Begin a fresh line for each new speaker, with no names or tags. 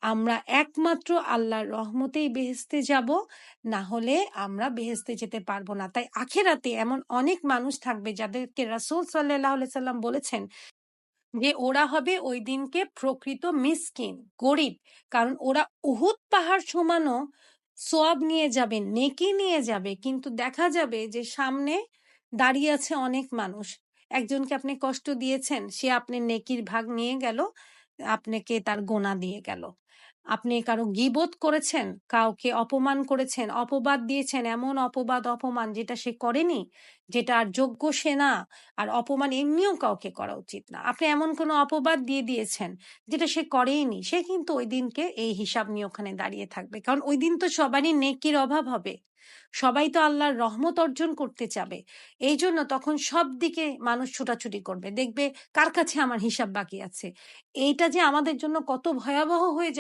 আমরা একমাত্র আল্লাহর রহমতেই বেহেশতে যাব, না হলে আমরা বেহেশতে যেতে পারবো না। তাই আখেরাতে এমন অনেক মানুষ থাকবে যাদেরকে রাসূল সাল্লাল্লাহু আলাইহি সাল্লাম বলেছেন যে ওরা হবে ওই দিনকে প্রকৃত মিসকিন, গরিব। কারণ ওরা উহুদ পাহাড় সমানও সোয়াব নিয়ে যাবে, নেকি নিয়ে যাবে, কিন্তু দেখা যাবে যে সামনে দাঁড়িয়ে আছে অনেক মানুষ। একজনকে আপনি কষ্ট দিয়েছেন, সে আপনি নেকির ভাগ নিয়ে গেল, আপনাকে তার গোনা দিয়ে গেল। আপনি কারো গীবত করেছেন, কাউকে অপমান করেছেন, অপবাদ দিয়েছেন, এমন অপবাদ অপমান যেটা সে করেনি, যেটা আর যোগ্য সে না। আর অপমান এমনিও কাউকে করা উচিত না। আপনি এমন কোনো অপবাদ দিয়ে দিয়েছেন যেটা সে করেইনি, সে কিন্তু ওই দিনকে এই হিসাব নিয়ে ওখানে দাঁড়িয়ে থাকবে। কারণ ওই দিন তো সবারই নেকির অভাব হবে, সবাই তো আল্লাহর রহমত অর্জন করতে চাবে। এই জন্য তখন সব দিকে মানুষ ছোটাছুটি করবে, দেখবে কার কাছে আমার হিসাব বাকি আছে। এইটা যে আমাদের জন্য কত ভয়াবহ হয়ে যাবে